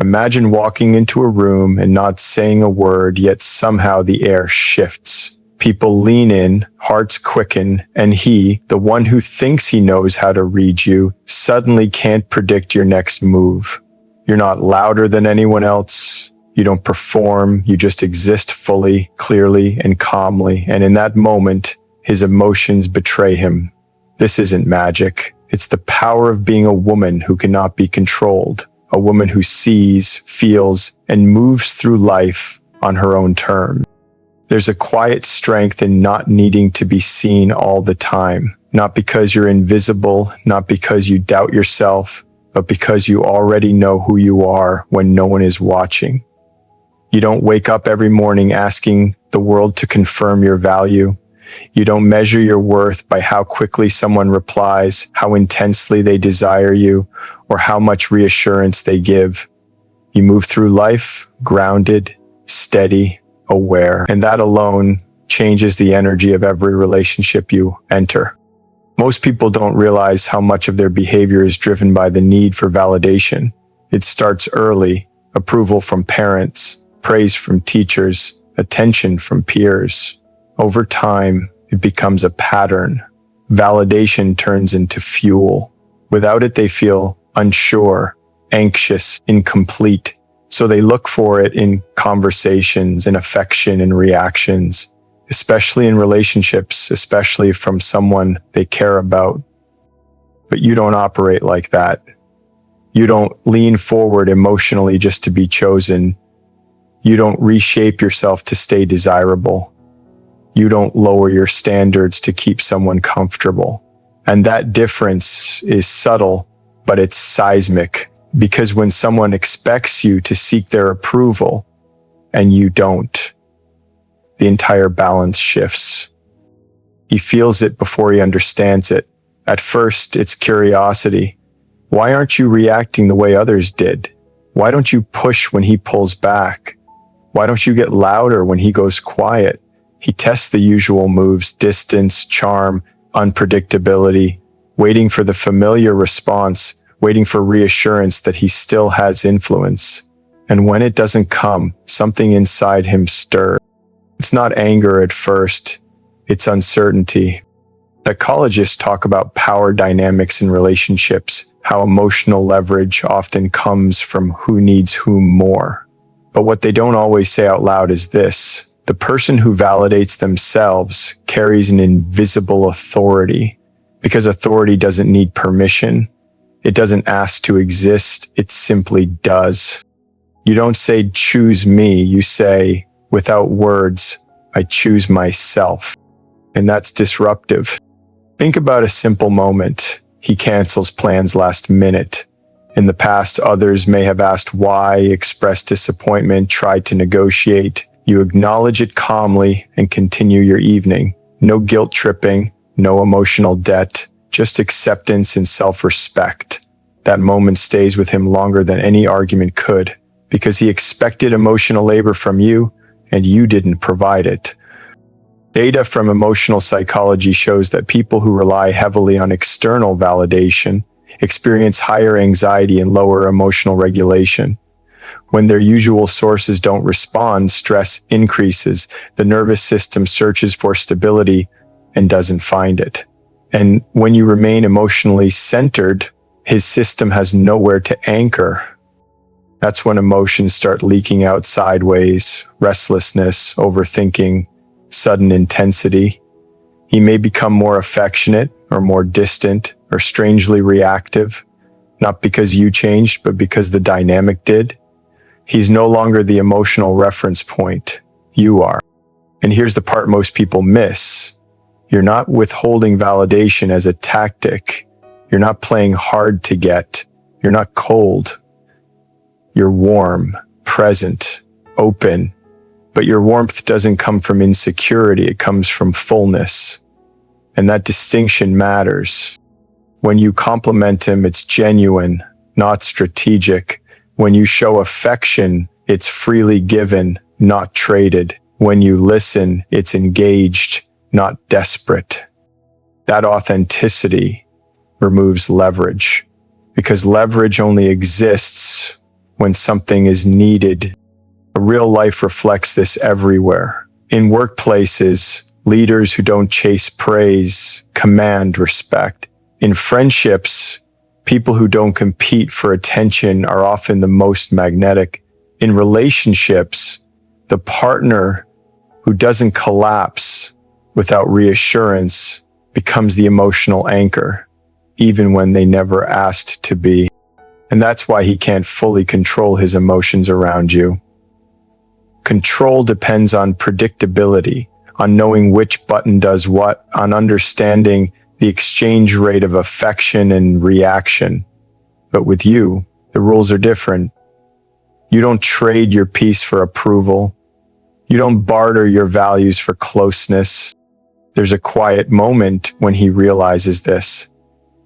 Imagine walking into a room and not saying a word, yet somehow the air shifts. People lean in, hearts quicken, and he, the one who thinks he knows how to read you, suddenly can't predict your next move. You're not louder than anyone else. You don't perform. You just exist fully, clearly, and calmly. And in that moment, his emotions betray him. This isn't magic. It's the power of being a woman who cannot be controlled. A woman who sees, feels, and moves through life on her own terms. There's a quiet strength in not needing to be seen all the time. Not because you're invisible, not because you doubt yourself, but because you already know who you are when no one is watching. You don't wake up every morning asking the world to confirm your value. You don't measure your worth by how quickly someone replies, how intensely they desire you, or how much reassurance they give. You move through life grounded, steady, aware, and that alone changes the energy of every relationship you enter. Most people don't realize how much of their behavior is driven by the need for validation. It starts early: approval from parents, praise from teachers, attention from peers. Over time, it becomes a pattern. Validation turns into fuel. Without it, they feel unsure, anxious, incomplete. So they look for it in conversations, in affection, in reactions, especially in relationships, especially from someone they care about. But you don't operate like that. You don't lean forward emotionally just to be chosen. You don't reshape yourself to stay desirable. You don't lower your standards to keep someone comfortable. And that difference is subtle, but it's seismic, because when someone expects you to seek their approval and you don't, the entire balance shifts. He feels it before he understands it. At first, it's curiosity. Why aren't you reacting the way others did? Why don't you push when he pulls back? Why don't you get louder when he goes quiet? He tests the usual moves: distance, charm, unpredictability, waiting for the familiar response, waiting for reassurance that he still has influence. And when it doesn't come, something inside him stirs. It's not anger at first, it's uncertainty. Psychologists talk about power dynamics in relationships, how emotional leverage often comes from who needs whom more. But what they don't always say out loud is this: the person who validates themselves carries an invisible authority, because authority doesn't need permission. It doesn't ask to exist, it simply does. You don't say, "Choose me," you say, without words, "I choose myself." And that's disruptive. Think about a simple moment. He cancels plans last minute. In the past, others may have asked why, expressed disappointment, tried to negotiate. You acknowledge it calmly and continue your evening. No guilt tripping, no emotional debt, just acceptance and self-respect. That moment stays with him longer than any argument could, because he expected emotional labor from you, and you didn't provide it. Data from emotional psychology shows that people who rely heavily on external validation experience higher anxiety and lower emotional regulation. When their usual sources don't respond, stress increases. The nervous system searches for stability and doesn't find it. And when you remain emotionally centered, his system has nowhere to anchor. That's when emotions start leaking out sideways: restlessness, overthinking, sudden intensity. He may become more affectionate or more distant or strangely reactive, not because you changed, but because the dynamic did. He's no longer the emotional reference point. You are. And here's the part most people miss. You're not withholding validation as a tactic. You're not playing hard to get. You're not cold. You're warm, present, open. But your warmth doesn't come from insecurity. It comes from fullness. And that distinction matters. When you compliment him, it's genuine, not strategic. When you show affection, it's freely given, not traded. When you listen, it's engaged, not desperate. That authenticity removes leverage, because leverage only exists when something is needed. Real life reflects this everywhere. In workplaces, leaders who don't chase praise command respect. In friendships, people who don't compete for attention are often the most magnetic. In relationships, the partner who doesn't collapse without reassurance becomes the emotional anchor, even when they never asked to be. And that's why he can't fully control his emotions around you. Control depends on predictability, on knowing which button does what, on understanding the exchange rate of affection and reaction. But with you, the rules are different. You don't trade your peace for approval. You don't barter your values for closeness. There's a quiet moment when he realizes this.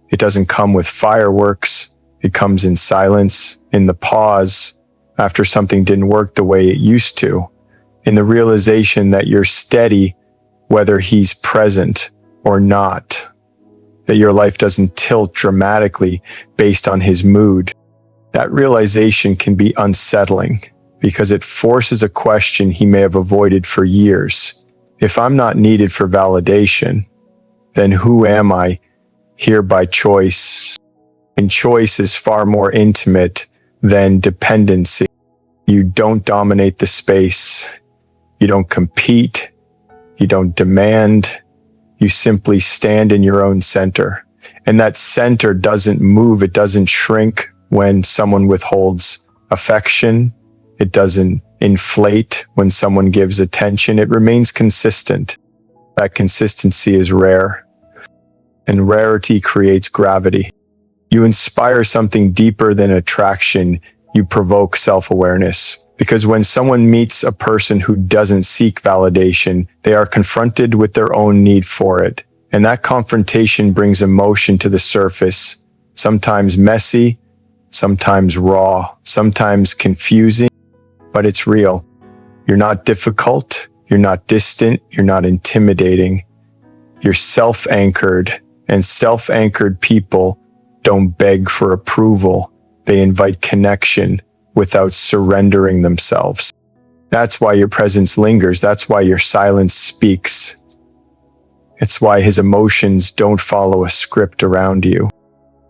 It doesn't come with fireworks. It comes in silence, in the pause, after something didn't work the way it used to, in the realization that you're steady whether he's present or not, that your life doesn't tilt dramatically based on his mood. That realization can be unsettling because it forces a question he may have avoided for years. If I'm not needed for validation, then who am I here by choice? And choice is far more intimate than dependency. You don't dominate the space. You don't compete. You don't demand. You simply stand in your own center. And that center doesn't move. It doesn't shrink when someone withholds affection. It doesn't inflate when someone gives attention. It remains consistent. That consistency is rare. And rarity creates gravity. You inspire something deeper than attraction. You provoke self-awareness. Because when someone meets a person who doesn't seek validation, they are confronted with their own need for it. And that confrontation brings emotion to the surface, sometimes messy, sometimes raw, sometimes confusing, but it's real. You're not difficult, you're not distant, you're not intimidating. You're self-anchored, and self-anchored people don't beg for approval. They invite connection without surrendering themselves. That's why your presence lingers. That's why your silence speaks. It's why his emotions don't follow a script around you.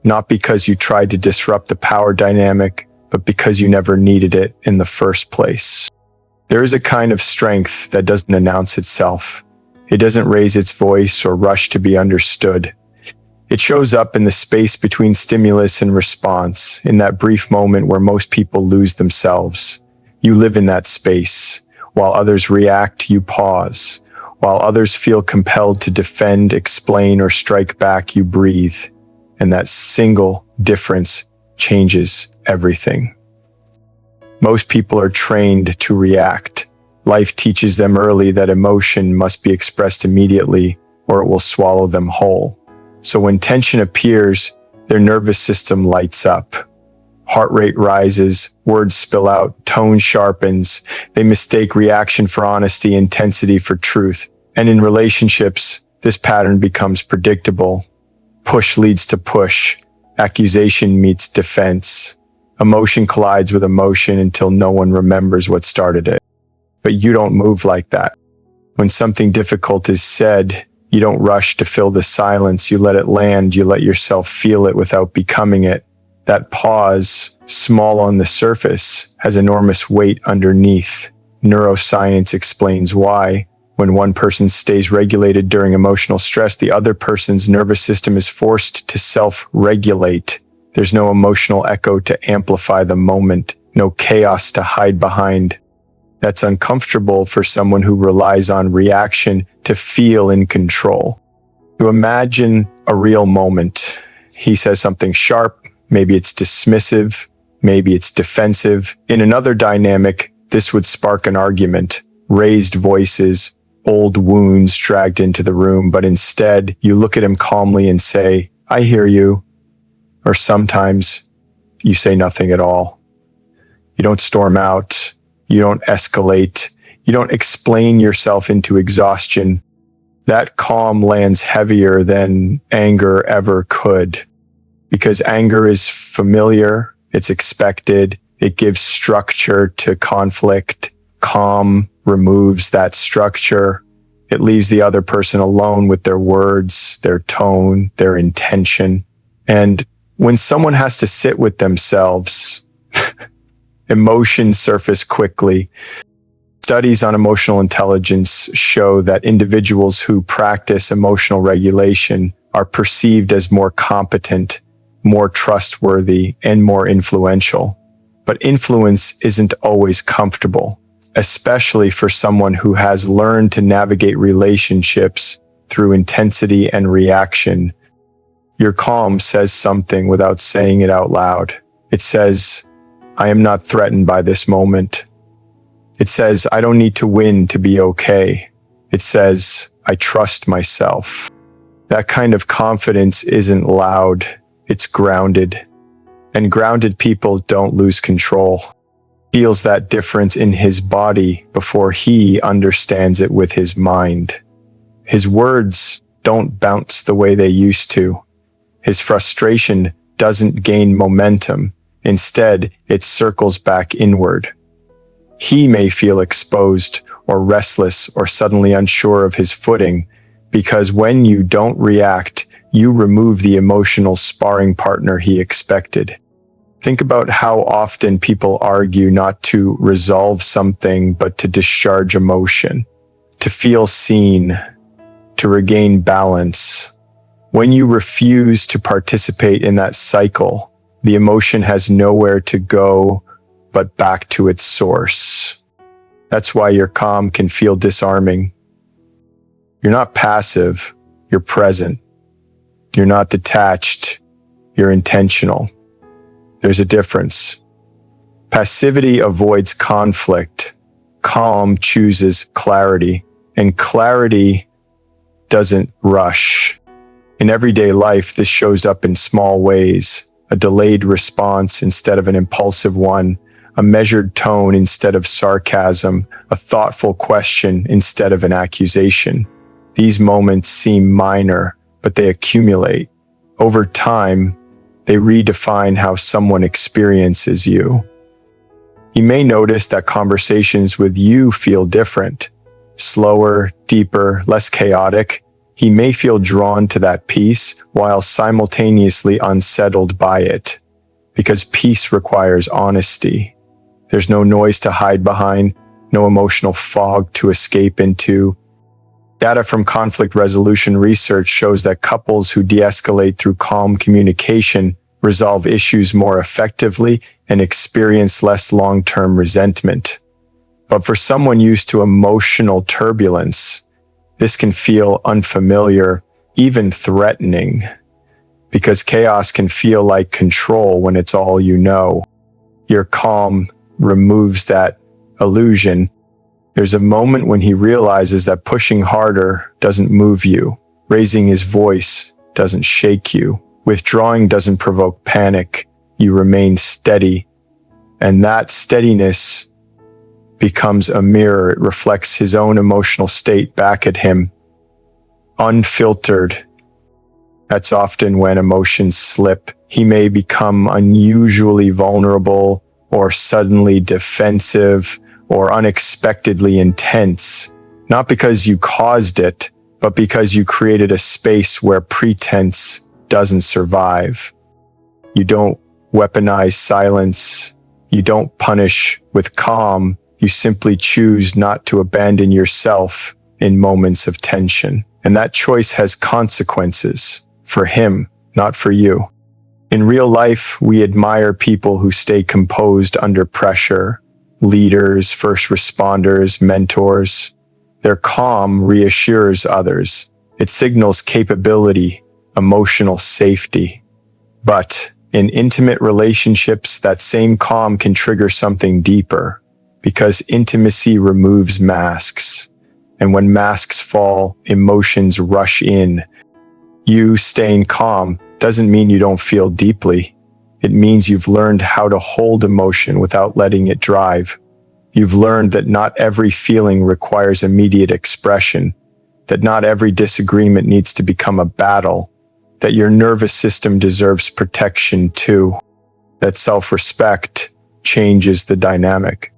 Not because you tried to disrupt the power dynamic, but because you never needed it in the first place. There is a kind of strength that doesn't announce itself. It doesn't raise its voice or rush to be understood. It shows up in the space between stimulus and response, in that brief moment where most people lose themselves. You live in that space. While others react, you pause. While others feel compelled to defend, explain, or strike back, you breathe. And that single difference changes everything. Most people are trained to react. Life teaches them early that emotion must be expressed immediately, or it will swallow them whole. So when tension appears, their nervous system lights up. Heart rate rises, words spill out, tone sharpens. They mistake reaction for honesty, intensity for truth. And in relationships, this pattern becomes predictable. Push leads to push. Accusation meets defense. Emotion collides with emotion until no one remembers what started it. But you don't move like that. When something difficult is said, you don't rush to fill the silence. You let it land. You let yourself feel it without becoming it. That pause, small on the surface, has enormous weight underneath. Neuroscience explains why. When one person stays regulated during emotional stress, the other person's nervous system is forced to self-regulate. There's no emotional echo to amplify the moment, no chaos to hide behind. That's uncomfortable for someone who relies on reaction to feel in control. To imagine a real moment. He says something sharp, maybe it's dismissive, maybe it's defensive. In another dynamic, this would spark an argument, raised voices, old wounds dragged into the room, but instead you look at him calmly and say, "I hear you." Or sometimes you say nothing at all. You don't storm out. You don't escalate. You don't explain yourself into exhaustion. That calm lands heavier than anger ever could. Because anger is familiar, it's expected, It gives structure to conflict. Calm removes that structure. It leaves the other person alone with their words, their tone, their intention. And when someone has to sit with themselves, emotions surface quickly. Studies on emotional intelligence show that individuals who practice emotional regulation are perceived as more competent, more trustworthy, and more influential. But influence isn't always comfortable, especially for someone who has learned to navigate relationships through intensity and reaction. Your calm says something without saying it out loud. It says, I am not threatened by this moment. It says, I don't need to win to be okay. It says, I trust myself. That kind of confidence isn't loud, it's grounded. And grounded people don't lose control. Feels that difference in his body before he understands it with his mind. His words don't bounce the way they used to. His frustration doesn't gain momentum. Instead, it circles back inward. He may feel exposed or restless or suddenly unsure of his footing because when you don't react, you remove the emotional sparring partner he expected. Think about how often people argue not to resolve something but to discharge emotion, to feel seen, to regain balance. When you refuse to participate in that cycle, the emotion has nowhere to go but back to its source. That's why your calm can feel disarming. You're not passive, you're present. You're not detached, you're intentional. There's a difference. Passivity avoids conflict. Calm chooses clarity, and clarity doesn't rush. In everyday life, this shows up in small ways. A delayed response instead of an impulsive one, a measured tone instead of sarcasm, a thoughtful question instead of an accusation. These moments seem minor, but they accumulate. Over time, they redefine how someone experiences you. You may notice that conversations with you feel different, slower, deeper, less chaotic. He may feel drawn to that peace while simultaneously unsettled by it, because peace requires honesty. There's no noise to hide behind, no emotional fog to escape into. Data from conflict resolution research shows that couples who de-escalate through calm communication resolve issues more effectively and experience less long-term resentment. But for someone used to emotional turbulence, this can feel unfamiliar, even threatening, because chaos can feel like control when it's all you know. Your calm removes that illusion. There's a moment when he realizes that pushing harder doesn't move you. Raising his voice doesn't shake you. Withdrawing doesn't provoke panic. You remain steady. And that steadiness becomes a mirror. It reflects his own emotional state back at him. Unfiltered. That's often when emotions slip. He may become unusually vulnerable or suddenly defensive or unexpectedly intense, not because you caused it, but because you created a space where pretense doesn't survive. You don't weaponize silence. You don't punish with calm. You simply choose not to abandon yourself in moments of tension. And that choice has consequences for him, not for you. In real life, we admire people who stay composed under pressure. Leaders, first responders, mentors. Their calm reassures others. It signals capability, emotional safety. But in intimate relationships, that same calm can trigger something deeper, because intimacy removes masks. And when masks fall, emotions rush in. You staying calm doesn't mean you don't feel deeply. It means you've learned how to hold emotion without letting it drive. You've learned that not every feeling requires immediate expression, that not every disagreement needs to become a battle, that your nervous system deserves protection too, that self-respect changes the dynamic.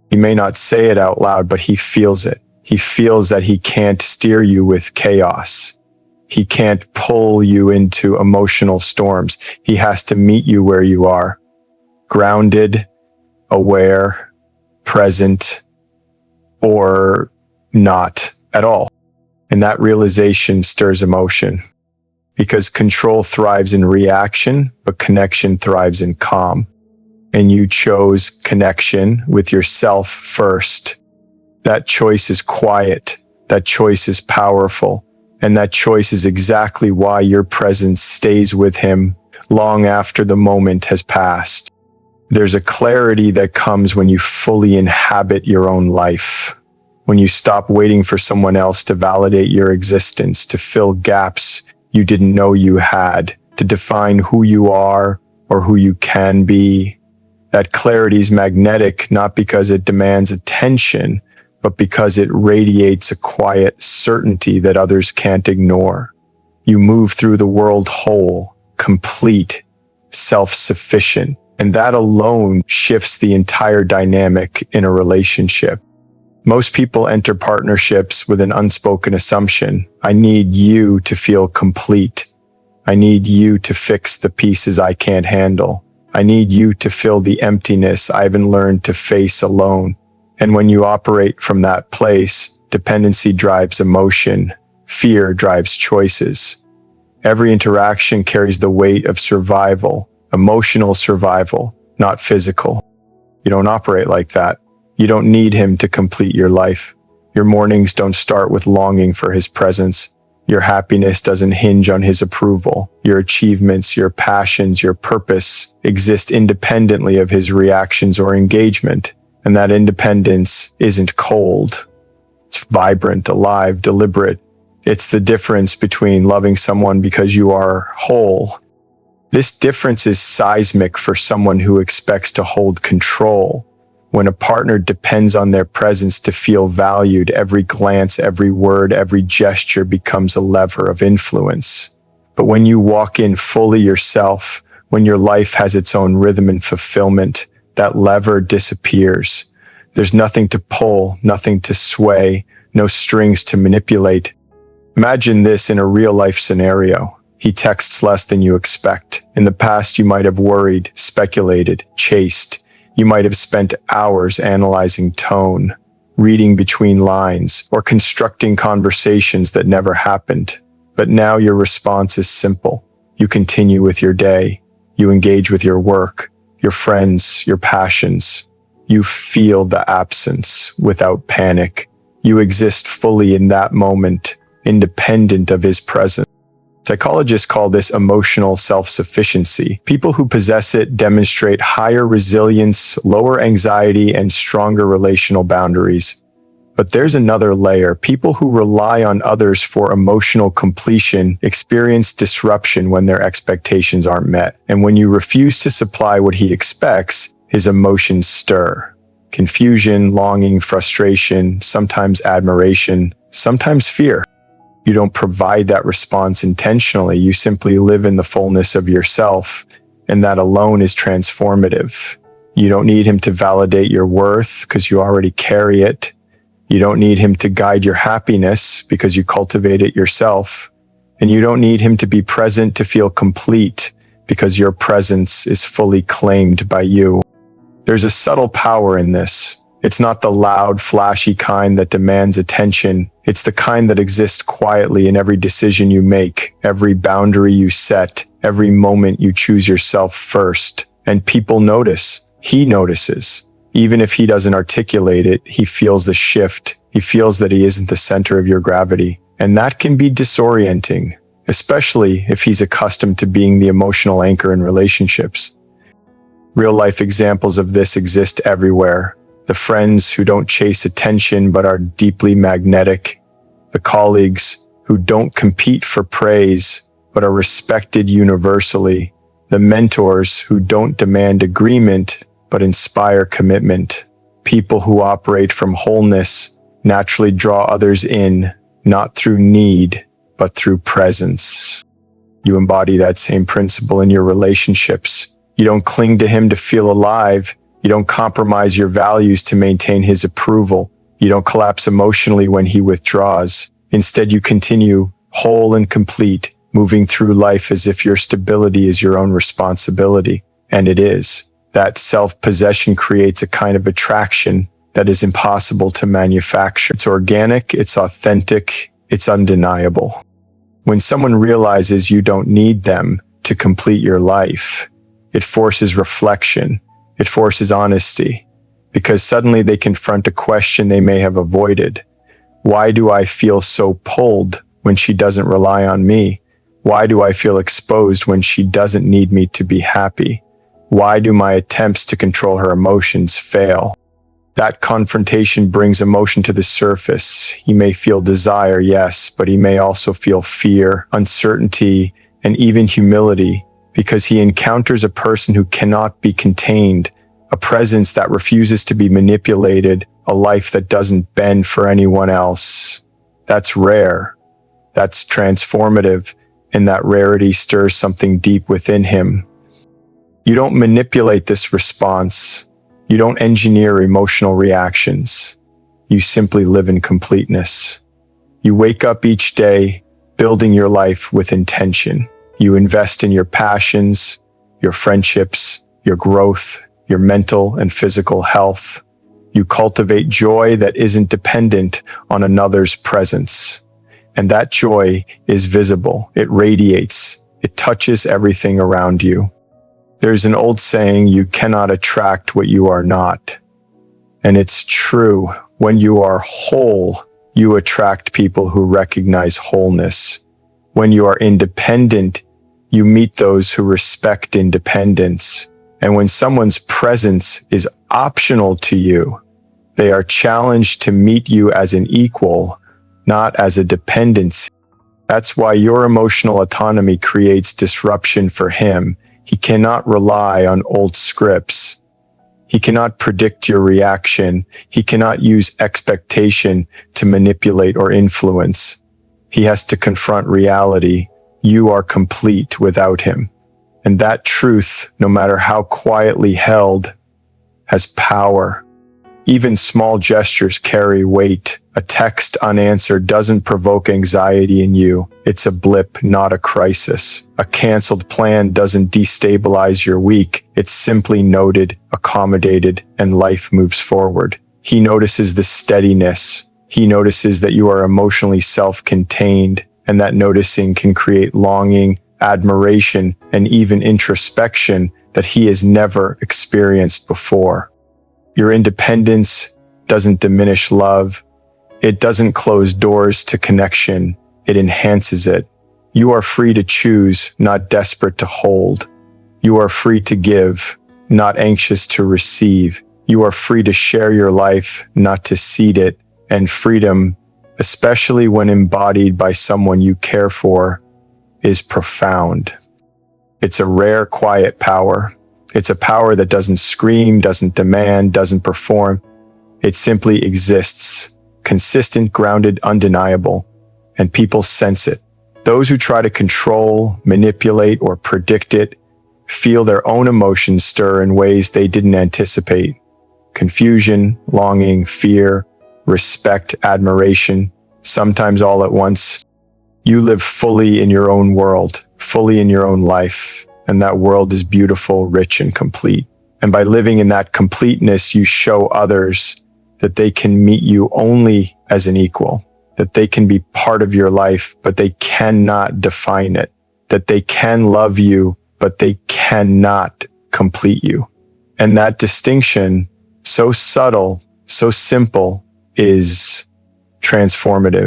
He may not say it out loud, but he feels it. He feels that he can't steer you with chaos. He can't pull you into emotional storms. He has to meet you where you are, grounded, aware, present, or not at all. And that realization stirs emotion, because control thrives in reaction, but connection thrives in calm. And you chose connection with yourself first. That choice is quiet. That choice is powerful. And that choice is exactly why your presence stays with him long after the moment has passed. There's a clarity that comes when you fully inhabit your own life. When you stop waiting for someone else to validate your existence, to fill gaps you didn't know you had, to define who you are or who you can be. That clarity is magnetic, not because it demands attention, but because it radiates a quiet certainty that others can't ignore. You move through the world whole, complete, self-sufficient, and that alone shifts the entire dynamic in a relationship. Most people enter partnerships with an unspoken assumption. I need you to feel complete. I need you to fix the pieces I can't handle. I need you to fill the emptiness I haven't learned to face alone. And when you operate from that place, dependency drives emotion. Fear drives choices. Every interaction carries the weight of survival, emotional survival, not physical. You don't operate like that. You don't need him to complete your life. Your mornings don't start with longing for his presence. Your happiness doesn't hinge on his approval. Your achievements, your passions, your purpose exist independently of his reactions or engagement. And that independence isn't cold. It's vibrant, alive, deliberate. It's the difference between loving someone because you are whole. This difference is seismic for someone who expects to hold control. When a partner depends on their presence to feel valued, every glance, every word, every gesture becomes a lever of influence. But when you walk in fully yourself, when your life has its own rhythm and fulfillment, that lever disappears. There's nothing to pull, nothing to sway, no strings to manipulate. Imagine this in a real-life scenario. He texts less than you expect. In the past, you might have worried, speculated, chased. You might have spent hours analyzing tone, reading between lines, or constructing conversations that never happened. But now your response is simple. You continue with your day. You engage with your work, your friends, your passions. You feel the absence without panic. You exist fully in that moment, independent of his presence. Psychologists call this emotional self-sufficiency. People who possess it demonstrate higher resilience, lower anxiety, and stronger relational boundaries. But there's another layer. People who rely on others for emotional completion experience disruption when their expectations aren't met. And when you refuse to supply what he expects, his emotions stir. Confusion, longing, frustration, sometimes admiration, sometimes fear. You don't provide that response intentionally. You simply live in the fullness of yourself, and that alone is transformative. You don't need him to validate your worth because you already carry it. You don't need him to guide your happiness because you cultivate it yourself. And you don't need him to be present to feel complete because your presence is fully claimed by you. There's a subtle power in this. It's not the loud, flashy kind that demands attention. It's the kind that exists quietly in every decision you make, every boundary you set, every moment you choose yourself first. And people notice. He notices. Even if he doesn't articulate it, he feels the shift. He feels that he isn't the center of your gravity. And that can be disorienting, especially if he's accustomed to being the emotional anchor in relationships. Real-life examples of this exist everywhere. The friends who don't chase attention but are deeply magnetic. The colleagues who don't compete for praise but are respected universally. The mentors who don't demand agreement but inspire commitment. People who operate from wholeness naturally draw others in, not through need, but through presence. You embody that same principle in your relationships. You don't cling to him to feel alive. You don't compromise your values to maintain his approval. You don't collapse emotionally when he withdraws. Instead, you continue whole and complete, moving through life as if your stability is your own responsibility. And it is. That self-possession creates a kind of attraction that is impossible to manufacture. It's organic, it's authentic, it's undeniable. When someone realizes you don't need them to complete your life, it forces reflection, it forces honesty, because suddenly they confront a question they may have avoided. Why do I feel so pulled when she doesn't rely on me? Why do I feel exposed when she doesn't need me to be happy? Why do my attempts to control her emotions fail? That confrontation brings emotion to the surface. He may feel desire, yes, but he may also feel fear, uncertainty, and even humility, because he encounters a person who cannot be contained, a presence that refuses to be manipulated, a life that doesn't bend for anyone else. That's rare. That's transformative, and that rarity stirs something deep within him. You don't manipulate this response. You don't engineer emotional reactions. You simply live in completeness. You wake up each day building your life with intention. You invest in your passions, your friendships, your growth, your mental and physical health. You cultivate joy that isn't dependent on another's presence. And that joy is visible. It radiates. It touches everything around you. There's an old saying, you cannot attract what you are not. And it's true. When you are whole, you attract people who recognize wholeness. When you are independent, you meet those who respect independence. And when someone's presence is optional to you, they are challenged to meet you as an equal, not as a dependency. That's why your emotional autonomy creates disruption for him. He cannot rely on old scripts. He cannot predict your reaction. He cannot use expectation to manipulate or influence. He has to confront reality. You are complete without him. And that truth, no matter how quietly held, has power. Even small gestures carry weight. A text unanswered doesn't provoke anxiety in you. It's a blip, not a crisis. A canceled plan doesn't destabilize your week. It's simply noted, accommodated, and life moves forward. He notices the steadiness. He notices that you are emotionally self-contained, and that noticing can create longing, admiration, and even introspection that he has never experienced before. Your independence doesn't diminish love. It doesn't close doors to connection. It enhances it. You are free to choose, not desperate to hold. You are free to give, not anxious to receive. You are free to share your life, not to cede it. And freedom, especially when embodied by someone you care for, is profound. It's a rare, quiet power. It's a power that doesn't scream, doesn't demand, doesn't perform. It simply exists, consistent, grounded, undeniable, and people sense it. Those who try to control, manipulate, or predict it feel their own emotions stir in ways they didn't anticipate. Confusion, longing, fear, respect, admiration, sometimes all at once. You live fully in your own world, fully in your own life. And that world is beautiful, rich, and complete. And by living in that completeness, you show others that they can meet you only as an equal, that they can be part of your life, but they cannot define it, that they can love you, but they cannot complete you. And that distinction, so subtle, so simple, is transformative,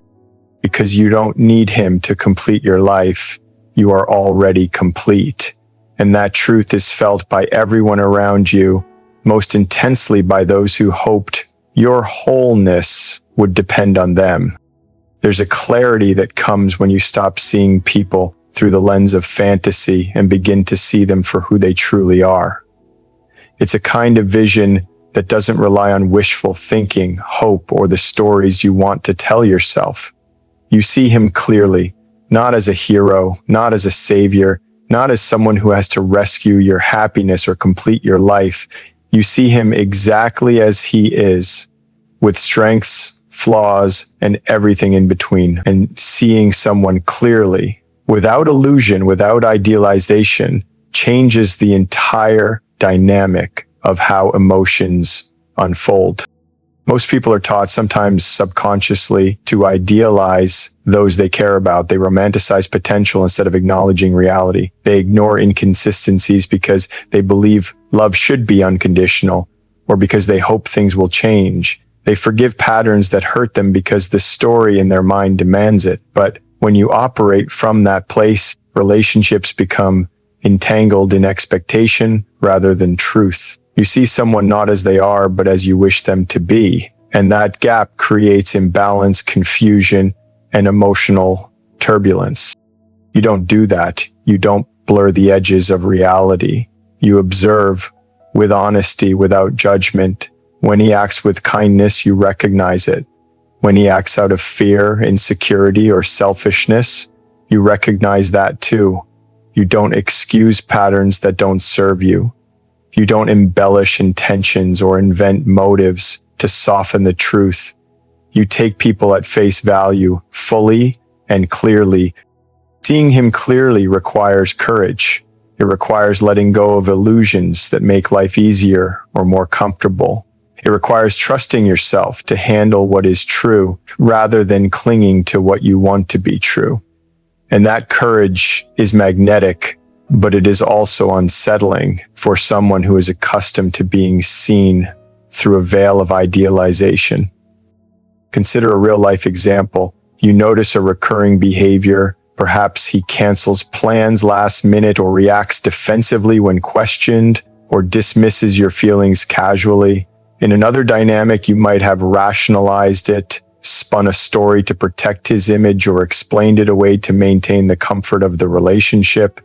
because you don't need him to complete your life. You are already complete. And that truth is felt by everyone around you, most intensely by those who hoped your wholeness would depend on them. There's a clarity that comes when you stop seeing people through the lens of fantasy and begin to see them for who they truly are. It's a kind of vision that doesn't rely on wishful thinking, hope, or the stories you want to tell yourself. You see him clearly, not as a hero, not as a savior, not as someone who has to rescue your happiness or complete your life. You see him exactly as he is, with strengths, flaws, and everything in between. And seeing someone clearly, without illusion, without idealization, changes the entire dynamic of how emotions unfold. Most people are taught, sometimes subconsciously, to idealize those they care about. They romanticize potential instead of acknowledging reality. They ignore inconsistencies because they believe love should be unconditional, or because they hope things will change. They forgive patterns that hurt them because the story in their mind demands it. But when you operate from that place, relationships become entangled in expectation rather than truth. You see someone not as they are, but as you wish them to be. And that gap creates imbalance, confusion, and emotional turbulence. You don't do that. You don't blur the edges of reality. You observe with honesty, without judgment. When he acts with kindness, you recognize it. When he acts out of fear, insecurity, or selfishness, you recognize that too. You don't excuse patterns that don't serve you. You don't embellish intentions or invent motives to soften the truth. You take people at face value, fully and clearly. Seeing him clearly requires courage. It requires letting go of illusions that make life easier or more comfortable. It requires trusting yourself to handle what is true rather than clinging to what you want to be true. And that courage is magnetic, but it is also unsettling for someone who is accustomed to being seen through a veil of idealization. Consider a real-life example. You notice a recurring behavior. Perhaps he cancels plans last minute, or reacts defensively when questioned, or dismisses your feelings casually. In another dynamic, you might have rationalized it, spun a story to protect his image, or explained it away to maintain the comfort of the relationship.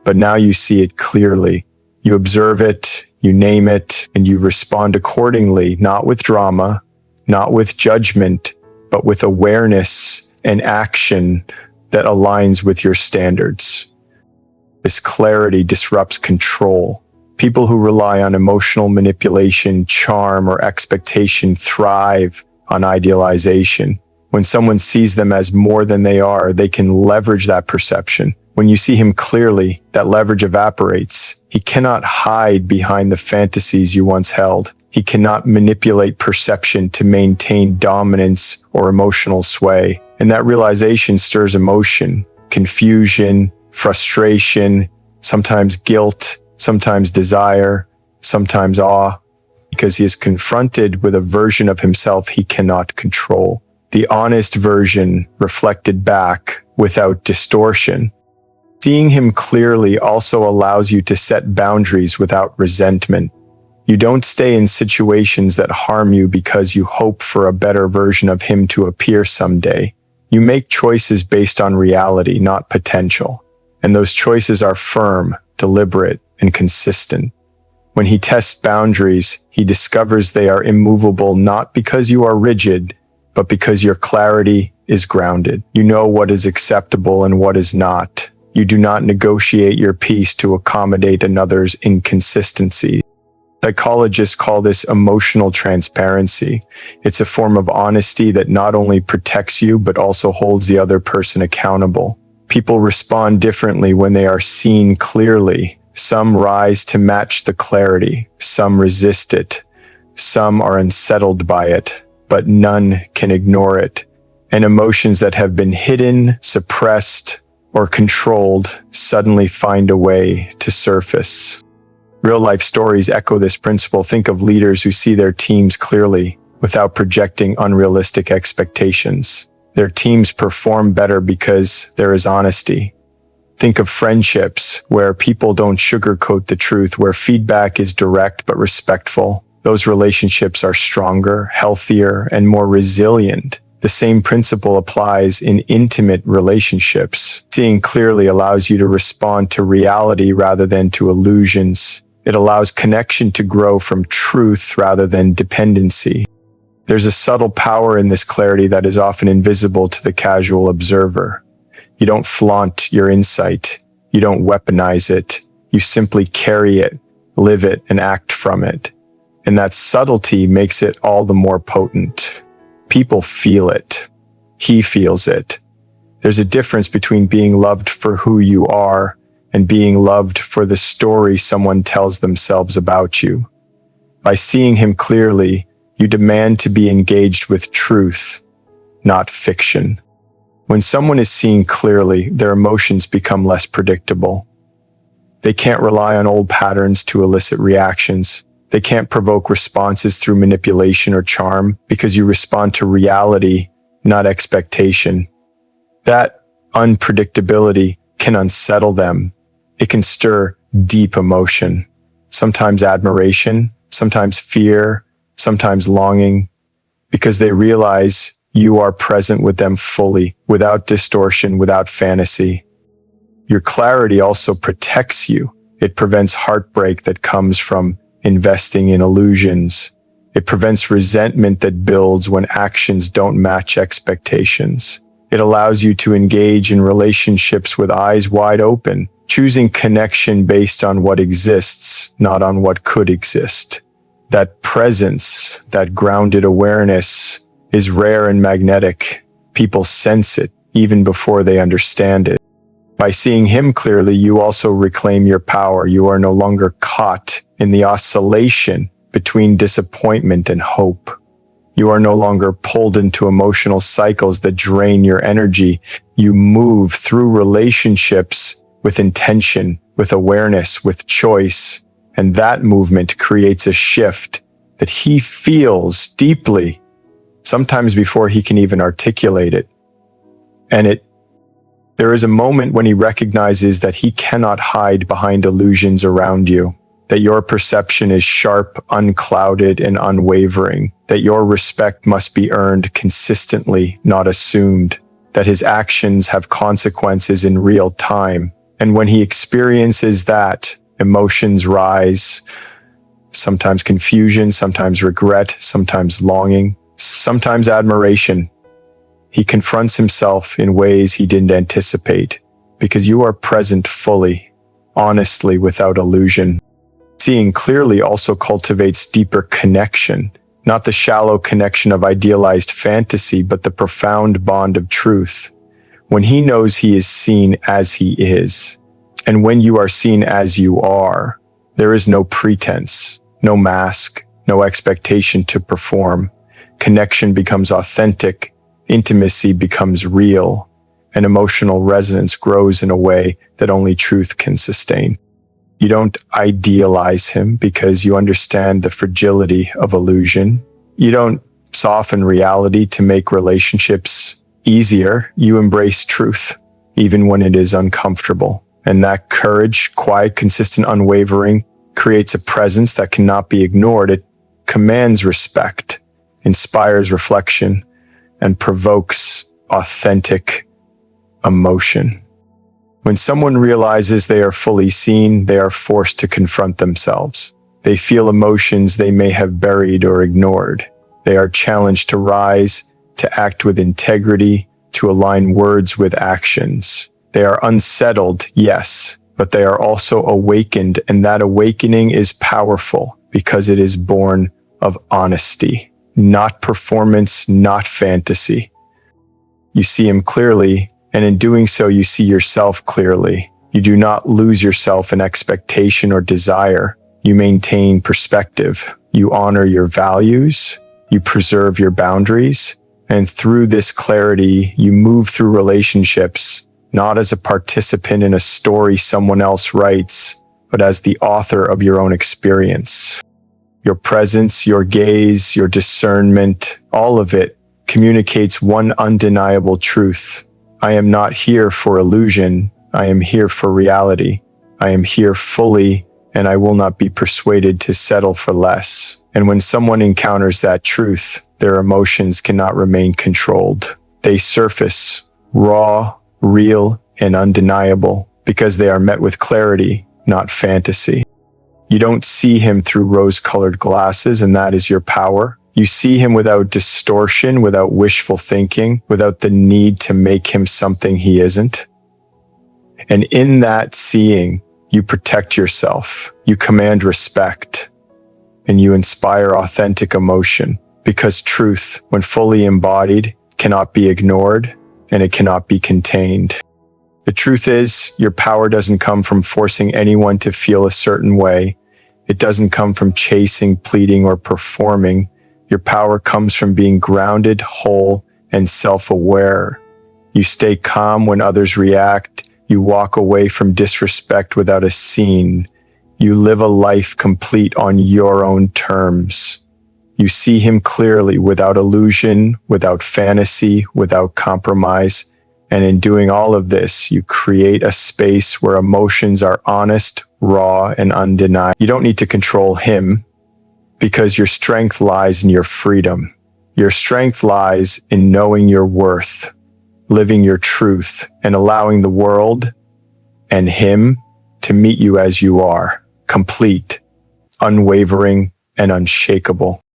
But now you see it clearly. You observe it, you name it, and you respond accordingly, not with drama, not with judgment, but with awareness and action that aligns with your standards. This clarity disrupts control. People who rely on emotional manipulation, charm, or expectation thrive on idealization. When someone sees them as more than they are, they can leverage that perception. When you see him clearly, that leverage evaporates. He cannot hide behind the fantasies you once held. He cannot manipulate perception to maintain dominance or emotional sway. And that realization stirs emotion, confusion, frustration, sometimes guilt, sometimes desire, sometimes awe, because he is confronted with a version of himself he cannot control. The honest version reflected back without distortion. Seeing him clearly also allows you to set boundaries without resentment. You don't stay in situations that harm you because you hope for a better version of him to appear someday. You make choices based on reality, not potential. And those choices are firm, deliberate, and consistent. When he tests boundaries, he discovers they are immovable, not because you are rigid, but because your clarity is grounded. You know what is acceptable and what is not. You do not negotiate your peace to accommodate another's inconsistency. Psychologists call this emotional transparency. It's a form of honesty that not only protects you, but also holds the other person accountable. People respond differently when they are seen clearly. Some rise to match the clarity. Some resist it. Some are unsettled by it, but none can ignore it. And emotions that have been hidden, suppressed, or controlled suddenly find a way to surface. Real-life stories echo this principle. Think of leaders who see their teams clearly without projecting unrealistic expectations. Their teams perform better because there is honesty. Think of friendships where people don't sugarcoat the truth, where feedback is direct but respectful. Those relationships are stronger, healthier, and more resilient. The same principle applies in intimate relationships. Seeing clearly allows you to respond to reality rather than to illusions. It allows connection to grow from truth rather than dependency. There's a subtle power in this clarity that is often invisible to the casual observer. You don't flaunt your insight. You don't weaponize it. You simply carry it, live it, and act from it. And that subtlety makes it all the more potent. People feel it. He feels it. There's a difference between being loved for who you are and being loved for the story someone tells themselves about you. By seeing him clearly, you demand to be engaged with truth, not fiction. When someone is seen clearly, their emotions become less predictable. They can't rely on old patterns to elicit reactions. They can't provoke responses through manipulation or charm because you respond to reality, not expectation. That unpredictability can unsettle them. It can stir deep emotion, sometimes admiration, sometimes fear, sometimes longing, because they realize you are present with them fully, without distortion, without fantasy. Your clarity also protects you. It prevents heartbreak that comes from investing in illusions. It prevents resentment that builds when actions don't match expectations. It allows you to engage in relationships with eyes wide open, choosing connection based on what exists, not on what could exist. That presence, that grounded awareness, is rare and magnetic. People sense it even before they understand it. By seeing him clearly, you also reclaim your power. You are no longer caught in the oscillation between disappointment and hope. You are no longer pulled into emotional cycles that drain your energy. You move through relationships with intention, with awareness, with choice. And that movement creates a shift that he feels deeply, sometimes before he can even articulate it. And there is a moment when he recognizes that he cannot hide behind illusions around you, that your perception is sharp, unclouded, and unwavering, that your respect must be earned consistently, not assumed, that his actions have consequences in real time. And when he experiences that, emotions rise, sometimes confusion, sometimes regret, sometimes longing, sometimes admiration. He confronts himself in ways he didn't anticipate, because you are present fully, honestly, without illusion. Seeing clearly also cultivates deeper connection, not the shallow connection of idealized fantasy, but the profound bond of truth. When he knows he is seen as he is, and when you are seen as you are, there is no pretense, no mask, no expectation to perform. Connection becomes authentic, intimacy becomes real, and emotional resonance grows in a way that only truth can sustain. You don't idealize him because you understand the fragility of illusion. You don't soften reality to make relationships easier. You embrace truth, even when it is uncomfortable. And that courage, quiet, consistent, unwavering, creates a presence that cannot be ignored. It commands respect, inspires reflection, and provokes authentic emotion. When someone realizes they are fully seen, they are forced to confront themselves. They feel emotions they may have buried or ignored. They are challenged to rise, to act with integrity, to align words with actions. They are unsettled, yes, but they are also awakened, and that awakening is powerful because it is born of honesty, not performance, not fantasy. You see him clearly, and in doing so, you see yourself clearly. You do not lose yourself in expectation or desire. You maintain perspective. You honor your values. You preserve your boundaries. And through this clarity, you move through relationships, not as a participant in a story someone else writes, but as the author of your own experience. Your presence, your gaze, your discernment, all of it communicates one undeniable truth. I am not here for illusion. I am here for reality. I am here fully, and I will not be persuaded to settle for less. And when someone encounters that truth, their emotions cannot remain controlled. They surface raw, real, and undeniable because they are met with clarity, not fantasy. You don't see him through rose-colored glasses, and that is your power. You see him without distortion, without wishful thinking, without the need to make him something he isn't. And in that seeing, you protect yourself. You command respect. and you inspire authentic emotion. Because truth, when fully embodied, cannot be ignored and it cannot be contained. The truth is, your power doesn't come from forcing anyone to feel a certain way. It doesn't come from chasing, pleading, or performing. Your power comes from being grounded, whole, and self-aware. You stay calm when others react. You walk away from disrespect without a scene. You live a life complete on your own terms. You see him clearly, without illusion, without fantasy, without compromise. And in doing all of this, you create a space where emotions are honest, raw, and undeniable. You don't need to control him, because your strength lies in your freedom. Your strength lies in knowing your worth, living your truth, and allowing the world and him to meet you as you are, complete, unwavering, and unshakable.